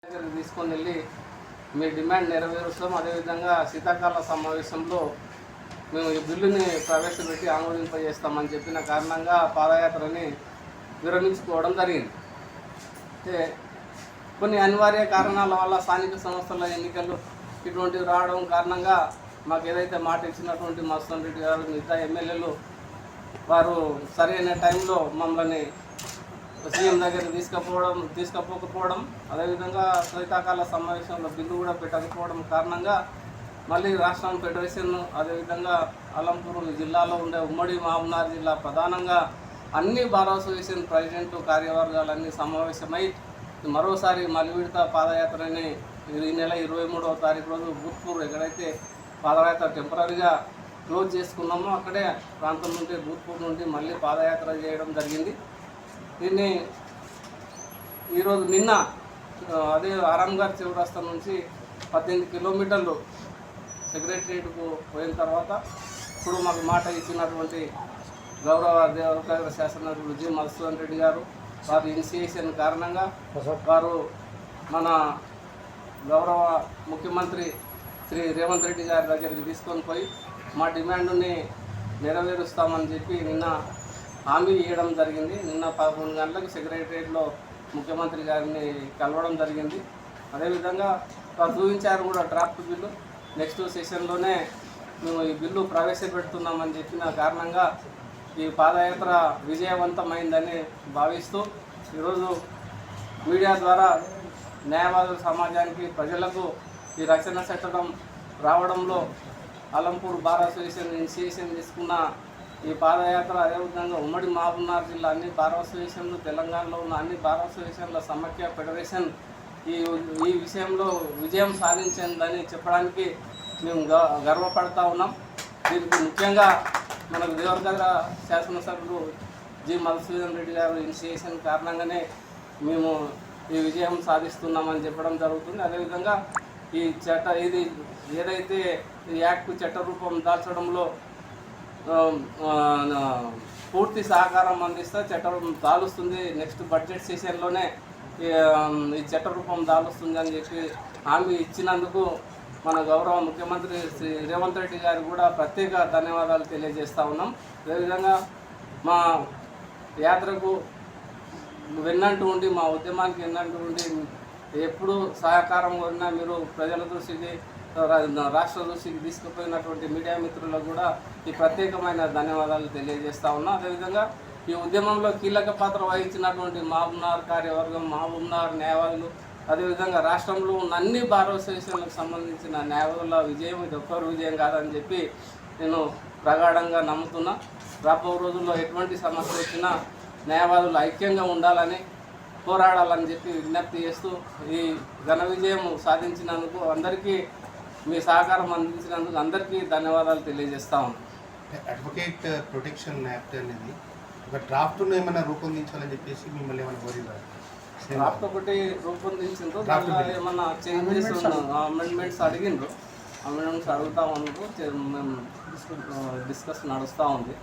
దగ్గరికి తీసుకొని వెళ్ళి మీ డిమాండ్ నెరవేరుస్తాం. అదేవిధంగా శీతాకాల సమావేశంలో మేము ఈ బిల్లుని ప్రవేశపెట్టి ఆమోదింపజేస్తామని చెప్పిన కారణంగా పాదయాత్రని విరమించుకోవడం జరిగింది. అంటే కొన్ని అనివార్య కారణాల వల్ల స్థానిక సంస్థల ఎన్నికలు ఇటువంటివి రావడం కారణంగా మాకు ఏదైతే మాట ఇచ్చినటువంటి మస్తాన్ రెడ్డి గారు మిగతా ఎమ్మెల్యేలు వారు సరైన టైంలో మమ్మల్ని సీఎం దగ్గర తీసుకపోకపోవడం, అదేవిధంగా శీతాకాల సమావేశంలో బిల్లు కూడా పెట్టకపోవడం కారణంగా మళ్ళీ రాష్ట్రం ఫెడరేషన్, అదేవిధంగా అలంపూర్ జిల్లాలో ఉండే ఉమ్మడి మహబూబ్నగర్ జిల్లా ప్రధానంగా అన్ని బార్ అసోసియేషన్ ప్రెసిడెంట్ కార్యవర్గాలన్నీ సమావేశమై మరోసారి మళ్ళీ విడత పాదయాత్రని ఈ నెల 23వ తారీఖు రోజు భూత్పూర్ ఎక్కడైతే పాదయాత్ర టెంపరీగా క్లోజ్ చేసుకున్నామో అక్కడే ప్రాంతం నుండి భూత్పూర్ నుండి మళ్ళీ పాదయాత్ర చేయడం జరిగింది. దీన్ని ఈరోజు నిన్న అదే ఆరాంఘర్ చౌరస్తా నుంచి 18 కిలోమీటర్లు సెక్రటరియట్కు పోయిన తర్వాత ఇప్పుడు మాకు మాట ఇచ్చినటువంటి గౌరవ దేవరనగర శాసనసభ్యులు జి. మధుసూదన్ రెడ్డి గారు వారి ఇనిషియేషన్ కారణంగా వారు మన గౌరవ ముఖ్యమంత్రి శ్రీ రేవంత్ రెడ్డి గారి దగ్గరికి తీసుకొని పోయి మా డిమాండ్ని నెరవేరుస్తామని చెప్పి నిన్న హామీ ఇవ్వడం జరిగింది. నిన్న 11 గంటలకు సెక్రటరియట్లో ముఖ్యమంత్రి గారిని కలవడం జరిగింది. అదేవిధంగా వారు చూపించారు కూడా డ్రాఫ్ట్ బిల్లు. నెక్స్ట్ సెషన్లోనే మేము ఈ బిల్లు ప్రవేశపెడుతున్నామని చెప్పిన కారణంగా ఈ పాదయాత్ర విజయవంతమైందని భావిస్తూ ఈరోజు మీడియా ద్వారా న్యాయవాదుల సమాజానికి ప్రజలకు ఈ రక్షణ చట్టం రావడంలో అలంపూర్ బార్ అసోసియేషన్ ఇనిషియేషన్ తీసుకున్న ఈ పాదయాత్ర, అదేవిధంగా ఉమ్మడి మహబూబ్నగర్ జిల్లా అన్ని బార్ అసోసియేషన్లు, తెలంగాణలో ఉన్న అన్ని బార్ అసోసియేషన్ల సమాఖ్య ఫెడరేషన్ ఈ విషయంలో విజయం సాధించిందని చెప్పడానికి మేము గర్వపడతా ఉన్నాం. దీనికి ముఖ్యంగా మనకు దేవరనగర శాసనసభ్యులు జి. మధుసూదన్ రెడ్డి గారు ఇనిషియేషన్ కారణంగానే మేము ఈ విజయం సాధిస్తున్నామని చెప్పడం జరుగుతుంది. అదేవిధంగా ఈ ఇది ఏదైతే ఈ యాక్ట్ చట్టరూపం దాల్చడంలో పూర్తి సహకారం అందిస్తే చట్టరూపం దాలుస్తుంది. నెక్స్ట్ బడ్జెట్ సెషన్లోనే ఈ చట్టరూపం దాలుస్తుంది అని చెప్పి హామీ ఇచ్చినందుకు మన గౌరవ ముఖ్యమంత్రి శ్రీ రేవంత్ రెడ్డి గారికి కూడా ప్రత్యేక ధన్యవాదాలు తెలియజేస్తూ ఉన్నాం. అదేవిధంగా మా యాత్రకు వెన్నంటూ ఉండి, మా ఉద్యమానికి వెన్నంటూ ఉండి ఎప్పుడు సహకారం కోరినా మీరు ప్రజల దృష్టికి, రాష్ట్ర దృష్టికి తీసుకుపోయినటువంటి మీడియా మిత్రులకు కూడా ఈ ప్రత్యేకమైన ధన్యవాదాలు తెలియజేస్తూ ఉన్నాం. అదేవిధంగా ఈ ఉద్యమంలో కీలక పాత్ర వహించినటువంటి మహబూబ్నగర్ కార్యవర్గం, మహబూబ్నగర్ న్యాయవాదులు, అదేవిధంగా రాష్ట్రంలో ఉన్న అన్ని బార్ అసోసియేషన్లకు సంబంధించిన న్యాయవాదుల విజయం ఇది ఒక్కరు విజయం కాదని చెప్పి నేను ప్రగాఢంగా నమ్ముతున్నా. రాబో రోజుల్లో ఎటువంటి సమస్య వచ్చినా న్యాయవాదులు ఐక్యంగా ఉండాలని, పోరాడాలని చెప్పి విజ్ఞప్తి చేస్తూ ఈ ఘన విజయం సాధించినందుకు అందరికీ మీ సహకారం అందించినందుకు అందరికీ ధన్యవాదాలు తెలియజేస్తా ఉన్నాను. అడ్వకేట్ ప్రొటెక్షన్ యాక్ట్ అనేది ఒక డ్రాఫ్ట్ను ఏమైనా రూపొందించాలని చెప్పేసి మిమ్మల్ని ఏమైనా కోరినారు? డ్రాఫ్ట్ ఒకటి రూపొందించిండ్రు, దాంట్లో ఏమన్నా చేంజెస్ అమెండ్మెంట్స్ అడిగిండ్రు. అమెండ్మెంట్స్ అడుగుతూ ఉన్నారు, మేము డిస్కస్ నడుస్తూ ఉంది.